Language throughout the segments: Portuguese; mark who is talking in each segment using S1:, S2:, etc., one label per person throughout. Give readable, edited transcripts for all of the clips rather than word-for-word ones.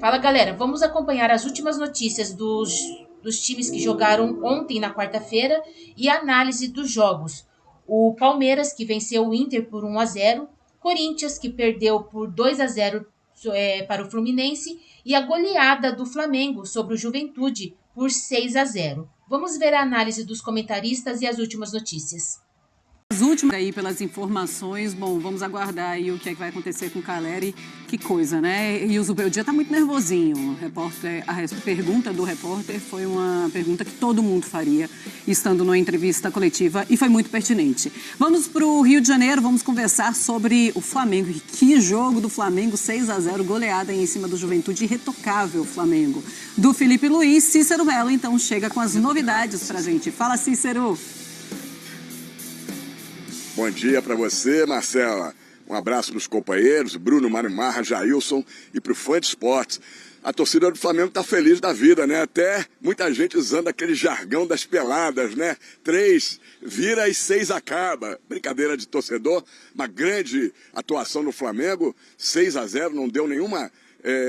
S1: Fala, galera. Vamos acompanhar as últimas notícias dos times que jogaram ontem, na quarta-feira, e a análise dos jogos. O Palmeiras, que venceu o Inter por 1-0, Corinthians, que perdeu por 2-0 para o Fluminense, e a goleada do Flamengo sobre o Juventude por 6-0. Vamos ver a análise dos comentaristas e as últimas notícias.
S2: As últimas aí pelas informações, bom, vamos aguardar aí o que é que vai acontecer com o Caleri, que coisa, né? E o dia tá muito nervosinho. A pergunta do repórter foi uma pergunta que todo mundo faria, estando numa entrevista coletiva, e foi muito pertinente. Vamos pro Rio de Janeiro, vamos conversar sobre o Flamengo. E que jogo do Flamengo, 6-0, goleada em cima do Juventude, irretocável Flamengo. Do Felipe Luiz, Cícero Mello, então, chega com as novidades pra gente. Fala, Cícero!
S3: Bom dia para você, Marcela. Um abraço para os companheiros, Bruno, Mário Marra, Jailson e para o fã de esportes. A torcida do Flamengo está feliz da vida, né? Até muita gente usando aquele jargão das peladas, né? 3 vira e 6 acaba. Brincadeira de torcedor, uma grande atuação no Flamengo. 6-0, não deu nenhuma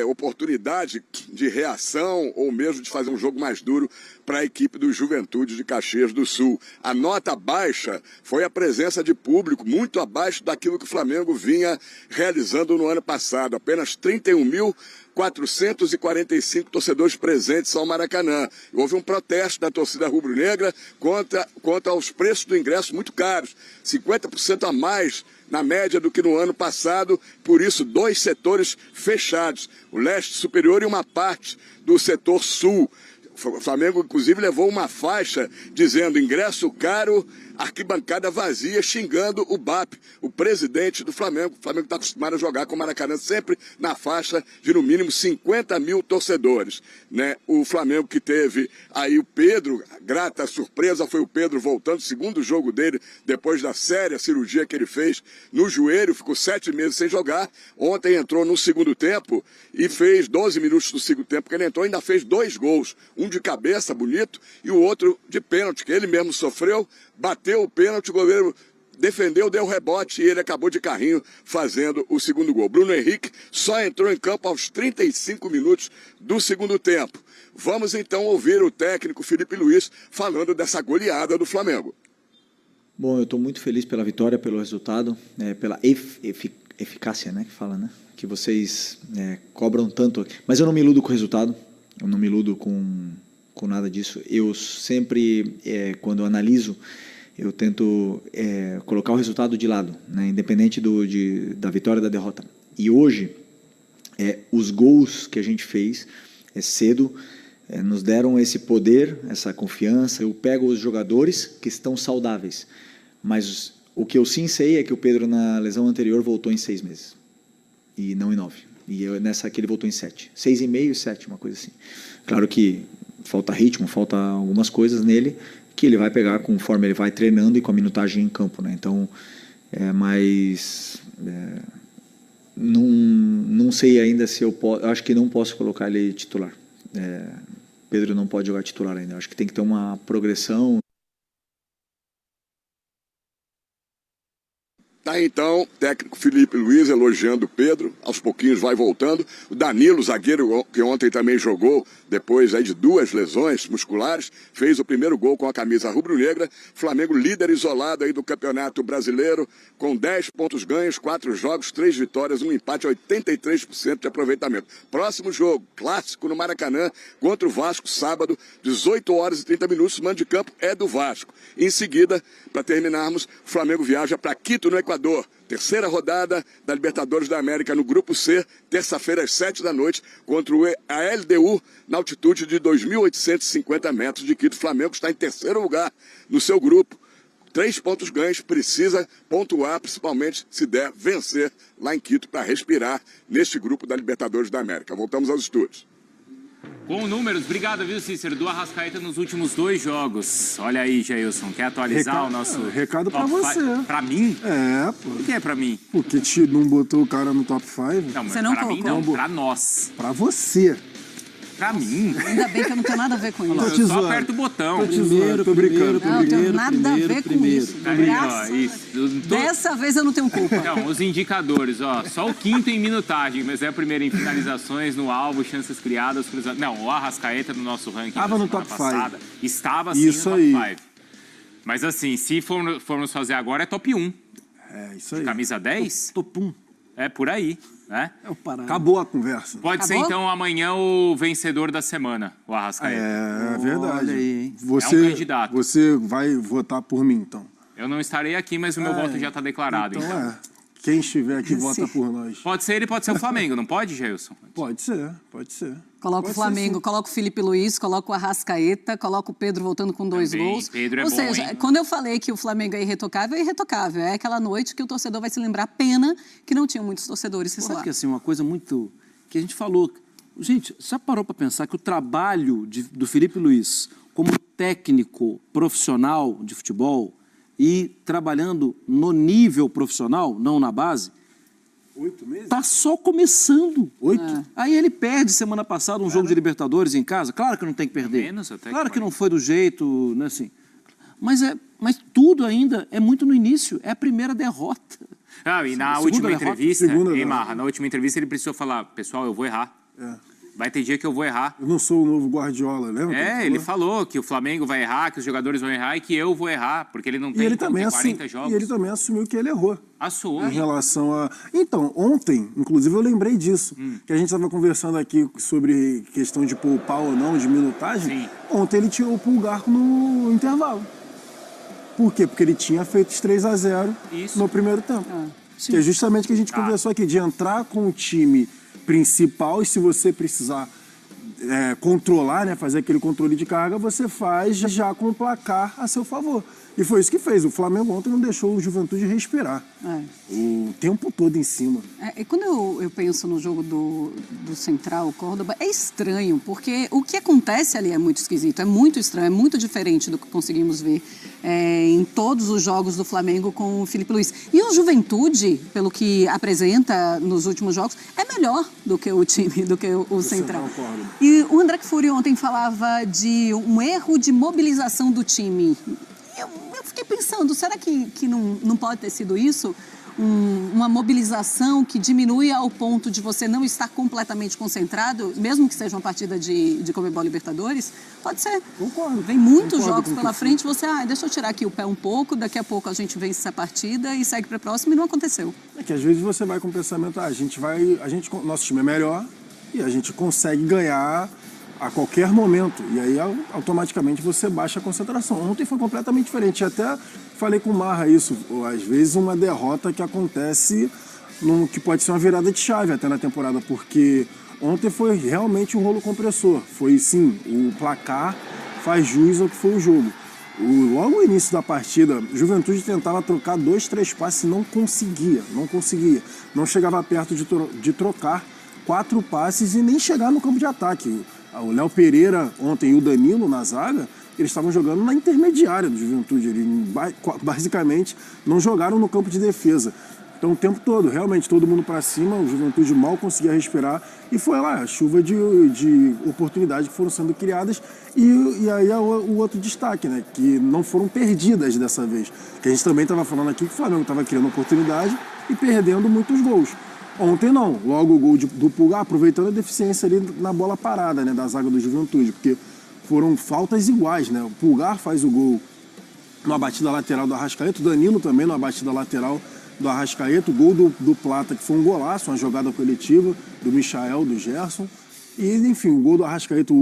S3: oportunidade de reação ou mesmo de fazer um jogo mais duro para a equipe do Juventude de Caxias do Sul. A nota baixa foi a presença de público, muito abaixo daquilo que o Flamengo vinha realizando no ano passado. Apenas 31.445 torcedores presentes ao Maracanã. Houve um protesto da torcida rubro-negra contra os preços do ingresso muito caros, 50% a mais na média do que no ano passado, por isso 2 setores fechados, o leste superior e uma parte do setor sul. O Flamengo, inclusive, levou uma faixa dizendo ingresso caro, arquibancada vazia, xingando o BAP, o presidente do Flamengo. O Flamengo está acostumado a jogar com o Maracanã sempre na faixa de, no mínimo, 50 mil torcedores, né? O Flamengo que teve aí o Pedro, grata surpresa, foi o Pedro voltando, segundo jogo dele, depois da séria cirurgia que ele fez no joelho, ficou 7 meses sem jogar. Ontem entrou no segundo tempo e fez 12 minutos do segundo tempo que ele entrou, ainda fez 2 gols. Um de cabeça, bonito, e o outro de pênalti, que ele mesmo sofreu, bateu o pênalti, o goleiro defendeu, deu rebote e ele acabou de carrinho fazendo o segundo gol. Bruno Henrique só entrou em campo aos 35 minutos do segundo tempo. Vamos então ouvir o técnico Felipe Luiz falando dessa goleada do Flamengo.
S4: Bom, eu estou muito feliz pela vitória, pelo resultado, pela eficácia, né, que fala, né? Que vocês cobram tanto. Mas eu não me iludo com o resultado, eu não me iludo com nada disso. Eu sempre, quando eu analiso, eu tento colocar o resultado de lado, né, independente da vitória ou da derrota. E hoje, os gols que a gente fez cedo nos deram esse poder, essa confiança. Eu pego os jogadores que estão saudáveis, mas o que eu sim sei é que o Pedro, na lesão anterior, voltou em 6 meses, e não em 9. E nessa aqui ele voltou em 7. 6,5 e 7, uma coisa assim. Claro que falta ritmo, falta algumas coisas nele que ele vai pegar conforme ele vai treinando e com a minutagem em campo, né? Então, não sei ainda se eu posso. Acho que não posso colocar ele titular. Pedro não pode jogar titular ainda. Acho que tem que ter uma progressão.
S3: Tá, então, técnico Felipe Luiz elogiando o Pedro, aos pouquinhos vai voltando. O Danilo, zagueiro, que ontem também jogou, depois aí de 2 lesões musculares, fez o primeiro gol com a camisa rubro-negra. Flamengo líder isolado aí do Campeonato Brasileiro, com 10 pontos ganhos, 4 jogos, 3 vitórias, 1 empate, 83% de aproveitamento. Próximo jogo, clássico no Maracanã, contra o Vasco, sábado, 18 horas e 30 minutos, o mando de campo é do Vasco. Em seguida, para terminarmos, o Flamengo viaja para Quito, no Equador. Terceira rodada da Libertadores da América no Grupo C, terça-feira às 7 da noite, contra a LDU, na altitude de 2.850 metros de Quito. O Flamengo está em terceiro lugar no seu grupo. 3 pontos ganhos, precisa pontuar, principalmente se der vencer lá em Quito, para respirar neste grupo da Libertadores da América. Voltamos aos estúdios.
S5: Com números, obrigado, viu, Cícero, do Arrascaeta nos últimos 2 jogos. Olha aí, Jailson, quer atualizar o nosso...
S6: Recado pra você.
S5: Pra mim?
S6: Pô.
S5: O que é pra mim?
S6: Porque não botou o cara no top 5?
S5: Não, mas
S2: você não
S5: pra mim
S2: colocou.
S5: não, pra nós.
S6: Pra você.
S5: Pra mim?
S2: Ainda bem que eu não tenho nada a ver com isso.
S5: Eu só aperto o botão.
S6: Tô brincando.
S2: Não, eu tenho nada a ver com isso.
S5: Aí, ó,
S2: Graças
S5: isso.
S2: Dessa vez eu não tenho culpa.
S5: Não, os indicadores, ó. Só o quinto em minutagem, mas é o primeiro em finalizações no alvo, chances criadas, cruzamentos. Não, o Arrascaeta no nosso ranking
S6: Estava no top 5.
S5: Estava sim
S6: Isso
S5: no
S6: aí.
S5: top 5. Mas assim, se formos fazer agora, é top 1.
S6: É, isso aí.
S5: Camisa 10?
S6: Topum.
S5: É por aí, né?
S2: É o parado.
S6: Acabou a conversa.
S5: Pode ser,
S2: Acabou?
S5: então, amanhã o vencedor da semana, o Arrascaeta.
S6: É verdade.
S2: Olha aí, hein?
S6: Você,
S5: É um candidato.
S6: Você vai votar por mim, então.
S5: Eu não estarei aqui, mas o meu voto já está declarado.
S6: Então,
S5: Então,
S6: é. Quem estiver aqui vota por nós.
S5: Pode ser ele, pode ser o Flamengo, não pode, Geilson?
S6: Pode ser, pode ser.
S2: Coloca
S6: Pode
S2: o Flamengo,
S6: ser,
S2: coloca o Felipe Luiz, coloca o Arrascaeta, coloca o Pedro voltando com 2
S5: Também,
S2: gols.
S5: Pedro é
S2: Ou
S5: bom,
S2: seja,
S5: hein?
S2: quando eu falei que o Flamengo é irretocável, é irretocável. É aquela noite que o torcedor vai se lembrar, pena que não tinham muitos torcedores se
S7: Sabe que assim, uma coisa muito... que a gente falou... Gente, já parou para pensar que o trabalho do Felipe Luiz como técnico profissional de futebol e trabalhando no nível profissional, não na base,
S6: 8 meses?
S7: tá só começando.
S6: 8?
S7: Aí ele perde semana passada um jogo de Libertadores em casa. Claro que não tem que perder.
S5: Menos até
S7: Claro
S5: que
S7: que não foi do jeito, né, assim. Mas tudo ainda é muito no início. É a primeira derrota.
S5: Ah, e na
S7: Segunda
S5: última
S7: derrota?
S5: entrevista,
S6: Segunda
S5: hein,
S6: derrota.
S5: Marra, na última entrevista ele precisou falar, pessoal, eu vou errar. Vai ter dia que eu vou errar.
S6: Eu não sou o novo Guardiola, lembra? que
S5: Ele falou que o Flamengo vai errar, que os jogadores vão errar e que eu vou errar, porque ele não
S6: E
S5: tem
S6: ele,
S5: como
S6: também
S5: ter 40 jogos.
S6: e ele também assumiu que ele errou.
S5: Assumiu.
S6: Em relação a... Então, ontem, inclusive, eu lembrei disso. Que a gente estava conversando aqui sobre questão de poupar ou não, de minutagem.
S5: Sim.
S6: Ontem ele tirou o Pulgar no intervalo. Por quê? Porque ele tinha feito os 3-0
S5: Isso.
S6: no primeiro tempo. Que é justamente o que a gente conversou aqui, de entrar com o time principal e se você precisar controlar, né, fazer aquele controle de carga, você faz já com o placar a seu favor. E foi isso que fez. O Flamengo ontem não deixou o Juventude respirar. O tempo todo em cima.
S2: E quando eu penso no jogo do Central, Córdoba, é estranho, porque o que acontece ali é muito esquisito, é muito estranho, é muito diferente do que conseguimos ver em todos os jogos do Flamengo com o Felipe Luiz. E o Juventude, pelo que apresenta nos últimos jogos, é melhor do que o time, do que o Central.
S6: Córdoba.
S2: E o André Kfouri ontem falava de um erro de mobilização do time. Eu fiquei pensando, será que não pode ter sido isso? Uma mobilização que diminui ao ponto de você não estar completamente concentrado, mesmo que seja uma partida de Conmebol Libertadores? Pode ser.
S6: Concordo.
S2: Vem muitos
S6: Concordo
S2: jogos
S6: com
S2: pela
S6: você.
S2: frente, você, deixa eu tirar aqui o pé um pouco, daqui a pouco a gente vence essa partida e segue para a próxima, e não aconteceu.
S6: É que às vezes você vai com o pensamento, nosso time é melhor e a gente consegue ganhar a qualquer momento. E aí automaticamente você baixa a concentração. Ontem foi completamente diferente. Até falei com o Marra isso. Às vezes uma derrota que acontece que pode ser uma virada de chave até na temporada, porque ontem foi realmente um rolo compressor. Foi sim, o placar faz jus ao que foi o jogo. Logo no início da partida, Juventude tentava trocar 2, 3 passes e não conseguia. Não chegava perto de trocar 4 passes e nem chegar no campo de ataque. O Léo Pereira ontem e o Danilo na zaga, eles estavam jogando na intermediária do Juventude. Eles basicamente não jogaram no campo de defesa. Então o tempo todo, realmente todo mundo para cima, o Juventude mal conseguia respirar e foi lá a chuva de oportunidades que foram sendo criadas e aí o outro destaque, né, que não foram perdidas dessa vez. Que a gente também estava falando aqui que o Flamengo estava criando oportunidade e perdendo muitos gols. Ontem não, logo o gol do Pulgar, aproveitando a deficiência ali na bola parada, né, da zaga do Juventude, porque foram faltas iguais, né? O Pulgar faz o gol numa batida lateral do Arrascaeta, o Danilo também numa batida lateral do Arrascaeta, o gol do Plata, que foi um golaço, uma jogada coletiva do Michael, do Gerson, e enfim, o gol do Arrascaeta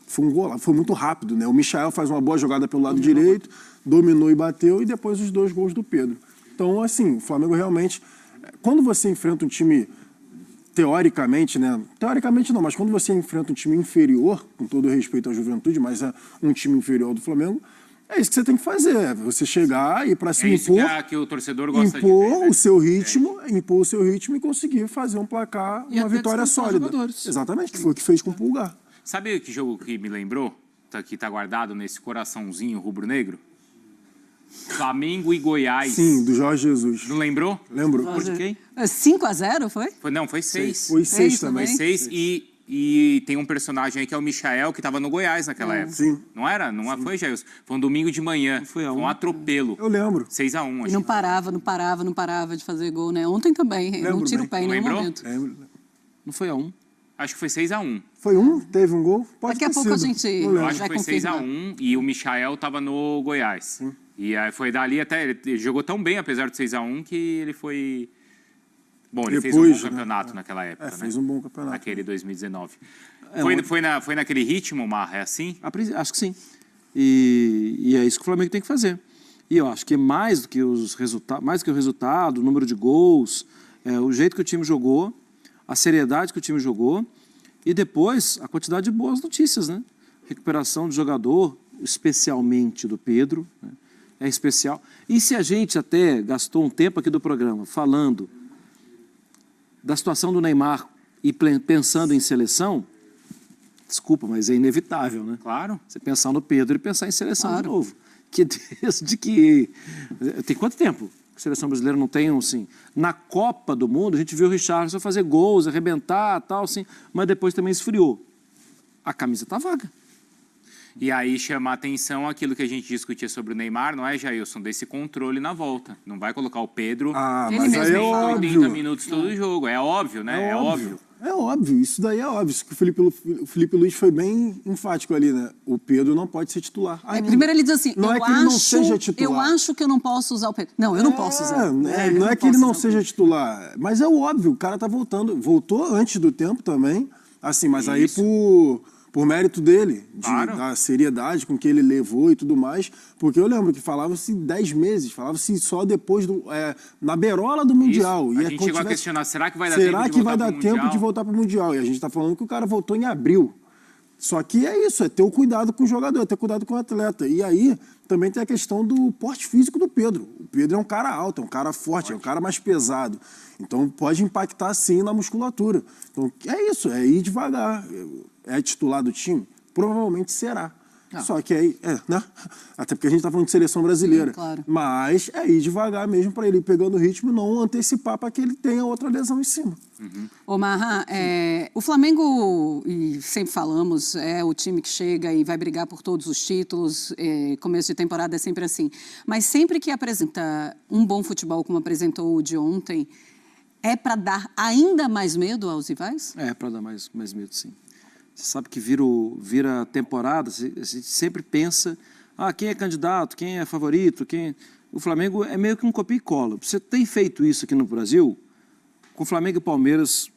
S6: foi um golaço, foi muito rápido, né? O Michael faz uma boa jogada pelo lado direito, dominou e bateu, e depois os 2 gols do Pedro. Então, assim, o Flamengo realmente... Quando você enfrenta um time, teoricamente, né? Teoricamente não, mas quando você enfrenta um time inferior, com todo respeito à Juventude, mas é um time inferior do Flamengo, é isso que você tem que fazer. Você chegar e ir pra cima,
S5: Que o torcedor gosta
S6: impor
S5: de ver, né?
S6: o seu ritmo, impor o seu ritmo e conseguir fazer um placar,
S7: E
S6: uma
S7: até
S6: vitória
S7: descansar os
S6: sólida.
S7: jogadores.
S6: Exatamente, que foi o que fez com o Pulgar.
S5: Sabe que jogo que me lembrou? Que tá guardado nesse coraçãozinho rubro-negro? Flamengo e Goiás.
S6: Sim, do Jorge Jesus.
S5: Não lembrou?
S6: Lembro?
S7: Por quem?
S2: 5-0, foi?
S5: Não, foi 6.
S6: Foi 6 também.
S5: Foi 6 e e tem um personagem aí que é o Michael, que estava no Goiás naquela época.
S6: Sim.
S5: Não era? Não foi, Jailson? Foi um domingo de manhã.
S7: Foi a
S5: Foi um
S7: um.
S5: atropelo.
S6: Eu lembro.
S5: 6-1,
S2: E
S5: acho.
S2: não parava de fazer gol, né? Ontem também, não tira o pé em nenhum
S5: Lembrou?
S2: momento.
S7: Não foi a 1.
S5: Acho que foi 6-1.
S6: Foi um? Teve um gol? Pode
S2: Daqui a
S6: ter
S2: pouco a
S6: sido.
S2: gente
S6: Não lembro.
S5: Eu acho que
S2: vai
S5: foi
S2: confirmar.
S5: 6-1 e o Michael estava no Goiás. E aí foi dali até... Ele jogou tão bem, apesar de 6-1, que ele foi... Bom, ele fez um
S6: Depois,
S5: bom
S6: né?
S5: campeonato naquela época, né?
S6: Fez um bom campeonato.
S5: Naquele 2019.
S7: ontem-
S5: Foi naquele ritmo, Marra? É assim?
S7: Acho que sim. E é isso que o Flamengo tem que fazer. E eu acho que é mais do que os resultados, mais do que o resultado, o número de gols, o jeito que o time jogou, a seriedade que o time jogou e depois a quantidade de boas notícias, né? Recuperação do jogador, especialmente do Pedro, né? É especial. E se a gente até gastou um tempo aqui do programa falando da situação do Neymar e pensando em seleção, desculpa, mas é inevitável, né?
S5: Claro.
S7: Você pensar no Pedro e pensar em seleção
S2: Claro.
S7: de novo. Que desde que... Tem quanto tempo que a seleção brasileira não tem, assim... Na Copa do Mundo, a gente viu o Richarlison fazer gols, arrebentar, tal, assim, mas depois também esfriou. A camisa tá vaga.
S5: E aí chama a atenção aquilo que a gente discutia sobre o Neymar, não é, Jailson? Desse controle na volta. Não vai colocar o Pedro
S2: Ele
S6: mas
S2: mesmo
S6: aí é
S2: fala.
S5: 80
S6: óbvio.
S5: minutos todo jogo. É óbvio, né? É óbvio.
S6: É óbvio, isso daí é óbvio. Isso que o Felipe Luiz foi bem enfático ali, né? O Pedro não pode ser titular. ainda.
S2: Primeiro ele diz assim,
S6: não é
S2: eu
S6: que ele não
S2: acho,
S6: seja titular.
S2: eu acho que eu não posso usar o Pedro. Não, eu não posso usar.
S6: Não é que ele não seja titular, mas é óbvio, o cara tá voltando. Voltou antes do tempo também, assim, mas aí por mérito dele,
S5: Claro.
S6: da seriedade com que ele levou e tudo mais, porque eu lembro que falava-se 10 meses, falava-se só depois, na beirola do Mundial.
S5: Isso. A
S6: E
S5: gente
S6: quando
S5: chegou a
S6: tivesse-
S5: questionar, será que vai dar
S6: Será
S5: tempo de
S6: que
S5: voltar
S6: vai dar
S5: pro
S6: tempo
S5: Mundial?
S6: de voltar para o Mundial? E a gente está falando que o cara voltou em abril. Só que é isso, é ter o cuidado com o jogador, é ter cuidado com o atleta. E aí também tem a questão do porte físico do Pedro. O Pedro é um cara alto, é um cara forte, é um cara mais pesado. Então pode impactar sim na musculatura. Então é isso, é ir devagar. É titular do time? Provavelmente será. Só que aí, né? Até porque a gente está falando de seleção brasileira.
S2: Sim, claro.
S6: Mas é ir devagar mesmo para ele ir pegando o ritmo e não antecipar para que ele tenha outra lesão em cima.
S2: Ô Marra, o Flamengo, e sempre falamos, é o time que chega e vai brigar por todos os títulos, começo de temporada é sempre assim. Mas sempre que apresenta um bom futebol, como apresentou o de ontem, é para dar ainda mais medo aos rivais?
S7: É, para dar mais medo, sim. Você sabe que vira temporada, a gente sempre pensa, quem é candidato, quem é favorito, O Flamengo é meio que um copia e cola. Você tem feito isso aqui no Brasil com Flamengo e Palmeiras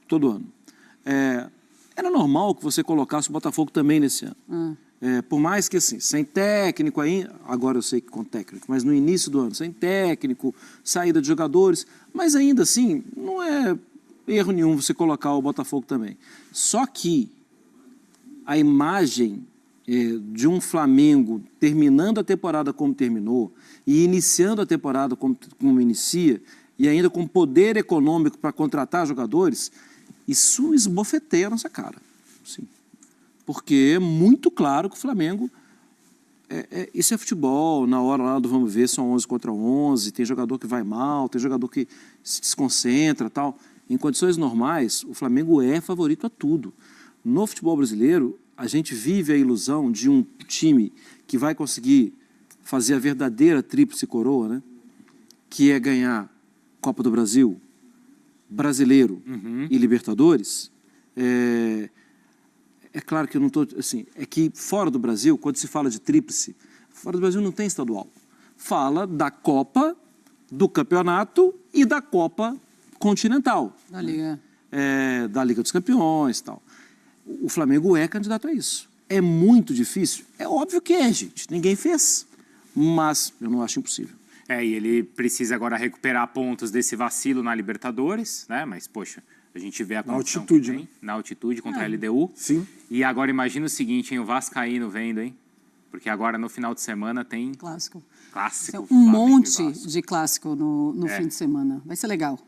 S7: todo ano. Era normal que você colocasse o Botafogo também nesse ano. Por mais que assim, sem técnico ainda, agora eu sei que com técnico, mas no início do ano, sem técnico, saída de jogadores, mas ainda assim, não é erro nenhum você colocar o Botafogo também. Só que a imagem de um Flamengo terminando a temporada como terminou e iniciando a temporada como inicia e ainda com poder econômico para contratar jogadores, isso esbofeteia a nossa cara. Sim. Porque é muito claro que o Flamengo... isso é futebol, na hora lá do vamos ver, são 11 contra 11, tem jogador que vai mal, tem jogador que se desconcentra, tal. Em condições normais, o Flamengo é favorito a tudo. No futebol brasileiro, a gente vive a ilusão de um time que vai conseguir fazer a verdadeira tríplice coroa, né? Que é ganhar Copa do Brasil, Brasileiro e Libertadores. É claro que eu não estou... Assim, é que fora do Brasil, quando se fala de tríplice, fora do Brasil não tem estadual. Fala da Copa, do Campeonato e da Copa Continental.
S2: Da Liga.
S7: Da Liga dos Campeões e tal. O Flamengo é candidato a isso. É muito difícil? É óbvio que é, gente. Ninguém fez. Mas eu não acho impossível.
S5: E ele precisa agora recuperar pontos desse vacilo na Libertadores, né? Mas, poxa, a gente vê a condição
S6: altitude,
S5: que tem,
S6: né?
S5: na altitude contra a LDU.
S6: Sim.
S5: E agora imagina o seguinte, hein? O Vascaíno vendo, hein? Porque agora no final de semana tem
S2: Clássico.
S5: clássico.
S2: Um
S5: Flamengo e
S2: monte
S5: Vasco.
S2: de clássico no fim de semana. Vai ser legal.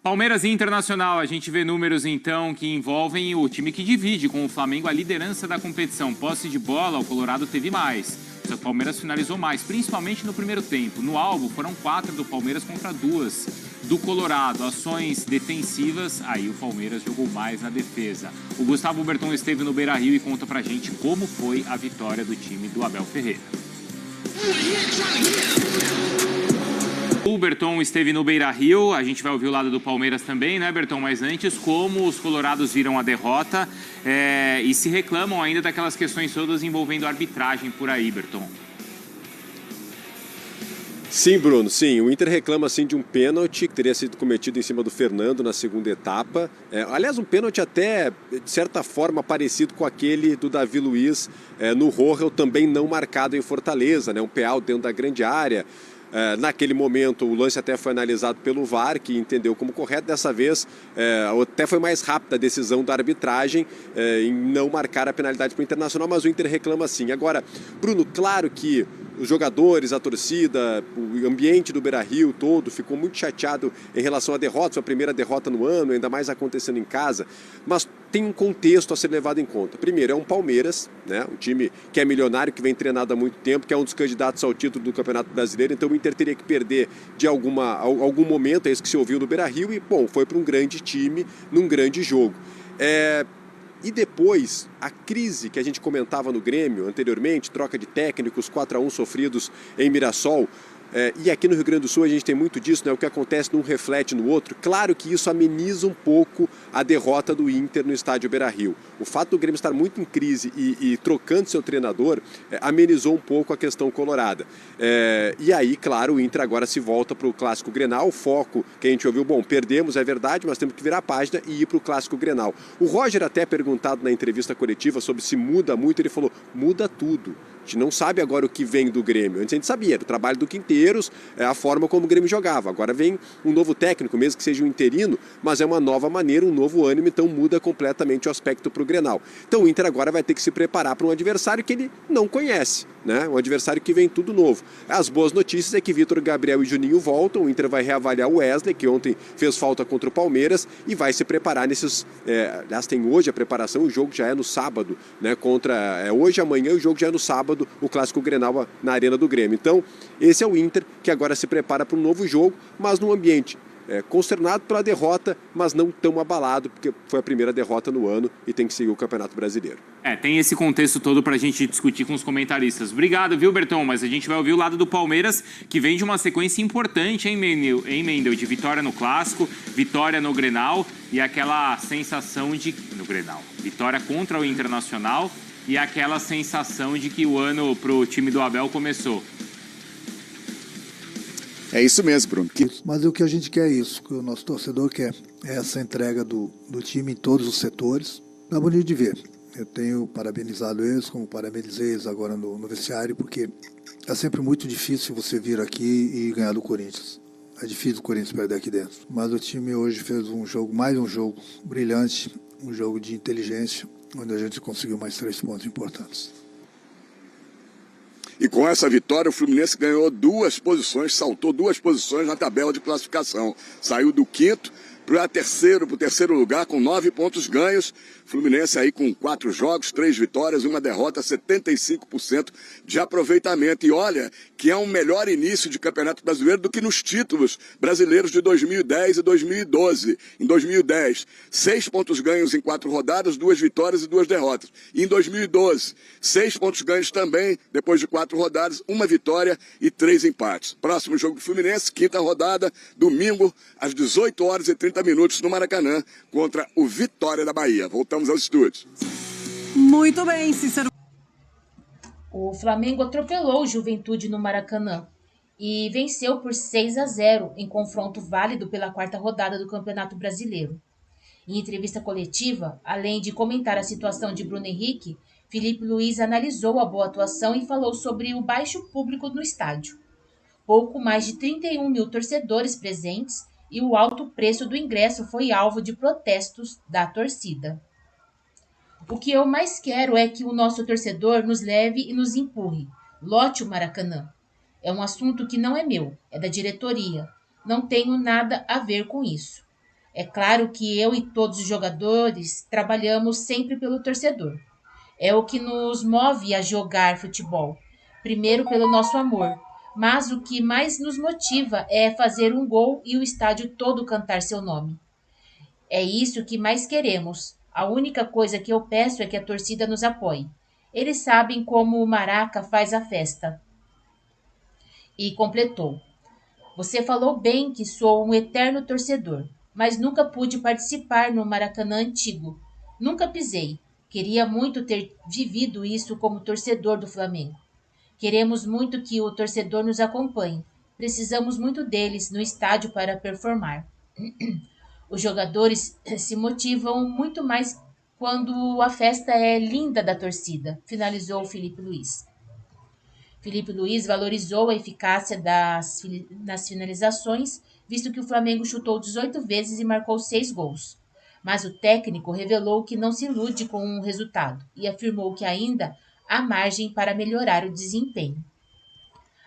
S5: Palmeiras e Internacional, a gente vê números então que envolvem o time que divide com o Flamengo a liderança da competição. Posse de bola, o Colorado teve mais. Só que o Palmeiras finalizou mais, principalmente no primeiro tempo. No alvo, foram 4 do Palmeiras contra 2 do Colorado. Ações defensivas, aí o Palmeiras jogou mais na defesa. O Gustavo Berton esteve no Beira-Rio e conta pra gente como foi a vitória do time do Abel Ferreira. O Berton esteve no Beira-Rio, a gente vai ouvir o lado do Palmeiras também, né, Berton? Mas antes, como os colorados viram a derrota e se reclamam ainda daquelas questões todas envolvendo a arbitragem por aí, Berton?
S8: Sim, Bruno, sim. O Inter reclama assim de um pênalti que teria sido cometido em cima do Fernando na segunda etapa. Aliás, um pênalti até, de certa forma, parecido com aquele do Davi Luiz no Rohrel, também não marcado em Fortaleza, né? Um penal dentro da grande área. Naquele momento, o lance até foi analisado pelo VAR, que entendeu como correto. Dessa vez, até foi mais rápida a decisão da arbitragem em não marcar a penalidade para o Internacional, mas o Inter reclama sim. Agora, Bruno, claro que os jogadores, a torcida, o ambiente do Beira-Rio todo ficou muito chateado em relação à derrota, sua primeira derrota no ano, ainda mais acontecendo em casa, mas tem um contexto a ser levado em conta. Primeiro, é um Palmeiras, né? Um time que é milionário, que vem treinado há muito tempo, que é um dos candidatos ao título do Campeonato Brasileiro, então o Inter teria que perder de algum momento, é isso que se ouviu no Beira-Rio, e bom, foi para um grande time, num grande jogo. E depois, a crise que a gente comentava no Grêmio anteriormente, troca de técnicos, 4-1 sofridos em Mirassol, e aqui no Rio Grande do Sul a gente tem muito disso, né? O que acontece num reflete no outro. Claro que isso ameniza um pouco a derrota do Inter no estádio Beira-Rio. O fato do Grêmio estar muito em crise e trocando seu treinador amenizou um pouco a questão colorada. E aí, claro, o Inter agora se volta para o Clássico Grenal. O foco que a gente ouviu, bom, perdemos, é verdade, mas temos que virar a página e ir para o Clássico Grenal. O Roger até perguntado na entrevista coletiva sobre se muda muito, ele falou, muda tudo. A gente não sabe agora o que vem do Grêmio. Antes a gente sabia, era o trabalho do Quinteiros, a forma como o Grêmio jogava. Agora vem um novo técnico, mesmo que seja um interino, mas é uma nova maneira, um novo ânimo, então muda completamente o aspecto para o Grenal. Então o Inter agora vai ter que se preparar para um adversário que ele não conhece, né? Um adversário que vem tudo novo. As boas notícias é que Vitor, Gabriel e Juninho voltam, o Inter vai reavaliar o Wesley, que ontem fez falta contra o Palmeiras, e vai se preparar nesses... aliás, tem hoje a preparação, o jogo já é no sábado, né? Hoje, amanhã, o jogo já é no sábado, o Clássico Grenal na Arena do Grêmio. Então, esse é o Inter que agora se prepara para um novo jogo, mas num ambiente consternado pela derrota, mas não tão abalado, porque foi a primeira derrota no ano e tem que seguir o Campeonato Brasileiro.
S5: Tem esse contexto todo para a gente discutir com os comentaristas. Obrigado, viu, Berton? Mas a gente vai ouvir o lado do Palmeiras, que vem de uma sequência importante, hein, Mendel? De vitória no Clássico, vitória no Grenal e aquela sensação de... No Grenal. Vitória contra o Internacional e aquela sensação de que o ano para o time do Abel começou.
S9: É isso mesmo, Bruno.
S10: Mas o que a gente quer é isso, que o nosso torcedor quer é essa entrega do time em todos os setores. Tá bonito de ver. Eu tenho parabenizado eles, como parabenizei eles agora no vestiário, porque é sempre muito difícil você vir aqui e ganhar do Corinthians. É difícil o Corinthians perder aqui dentro. Mas o time hoje fez mais um jogo brilhante, um jogo de inteligência, onde a gente conseguiu mais 3 pontos importantes.
S3: E com essa vitória, o Fluminense ganhou 2 posições, saltou 2 posições na tabela de classificação. Saiu do 5º para o terceiro lugar com 9 pontos ganhos. Fluminense aí com 4 jogos, 3 vitórias, 1 derrota, 75% de aproveitamento. E olha que é um melhor início de Campeonato Brasileiro do que nos títulos brasileiros de 2010 e 2012. Em 2010, 6 pontos ganhos em 4 rodadas, 2 vitórias e 2 derrotas. E em 2012, 6 pontos ganhos também, depois de 4 rodadas, 1 vitória e 3 empates. Próximo jogo do Fluminense, 5ª rodada, domingo, às 18h30 no Maracanã, contra o Vitória da Bahia. Voltamos aos estúdios.
S2: Muito bem, Cícero.
S1: O Flamengo atropelou o Juventude no Maracanã e venceu por 6-0 em confronto válido pela 4ª rodada do Campeonato Brasileiro. Em entrevista coletiva, além de comentar a situação de Bruno Henrique, Filipe Luiz analisou a boa atuação e falou sobre o baixo público no estádio. Pouco mais de 31 mil torcedores presentes e o alto preço do ingresso foi alvo de protestos da torcida. O que eu mais quero é que o nosso torcedor nos leve e nos empurre. Lote o Maracanã. É um assunto que não é meu, é da diretoria. Não tenho nada a ver com isso. É claro que eu e todos os jogadores trabalhamos sempre pelo torcedor. É o que nos move a jogar futebol. primeiro pelo nosso amor, mas o que mais nos motiva é fazer um gol e o estádio todo cantar seu nome. É isso que mais queremos. A única coisa que eu peço é que a torcida nos apoie. Eles sabem como o Maraca faz a festa. E completou: Você falou bem que sou um eterno torcedor, mas nunca pude participar no Maracanã antigo. Nunca pisei. Queria muito ter vivido isso como torcedor do Flamengo. Queremos muito que o torcedor nos acompanhe. Precisamos muito deles no estádio para performar. Os jogadores se motivam muito mais quando a festa é linda da torcida, finalizou o Felipe Luiz. Felipe Luiz valorizou a eficácia nas finalizações, visto que o Flamengo chutou 18 vezes e marcou 6 gols. Mas o técnico revelou que não se ilude com o resultado e afirmou que ainda há margem para melhorar o desempenho.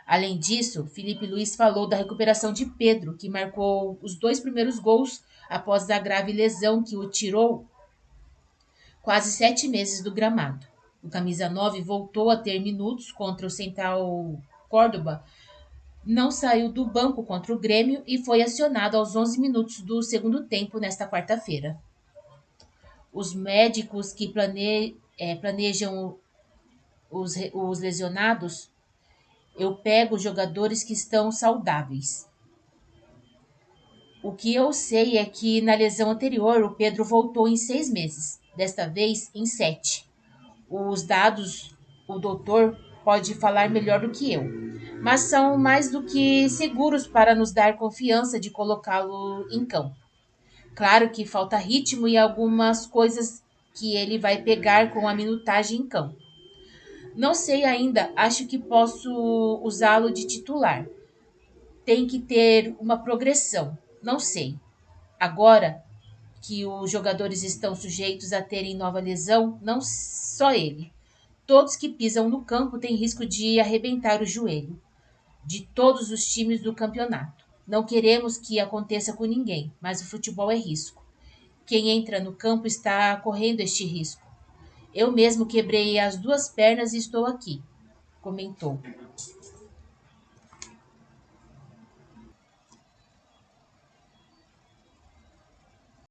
S1: Além disso, Felipe Luiz falou da recuperação de Pedro, que marcou os 2 primeiros gols após a grave lesão que o tirou quase 7 meses do gramado. O camisa 9 voltou a ter minutos contra o Central Córdoba, não saiu do banco contra o Grêmio e foi acionado aos 11 minutos do segundo tempo nesta quarta-feira. Os médicos que planejam os lesionados, eu pego os jogadores que estão saudáveis. O que eu sei é que na lesão anterior o Pedro voltou em 6 meses, desta vez em 7. Os dados, o doutor pode falar melhor do que eu, mas são mais do que seguros para nos dar confiança de colocá-lo em campo. Claro que falta ritmo e algumas coisas que ele vai pegar com a minutagem em campo. Não sei ainda, acho que posso usá-lo de titular. Tem que ter uma progressão, não sei. Agora que os jogadores estão sujeitos a terem nova lesão, não só ele. Todos que pisam no campo têm risco de arrebentar o joelho, de todos os times do campeonato. Não queremos que aconteça com ninguém, mas o futebol é risco. Quem entra no campo está correndo este risco. Eu mesmo quebrei as 2 pernas e estou aqui, comentou.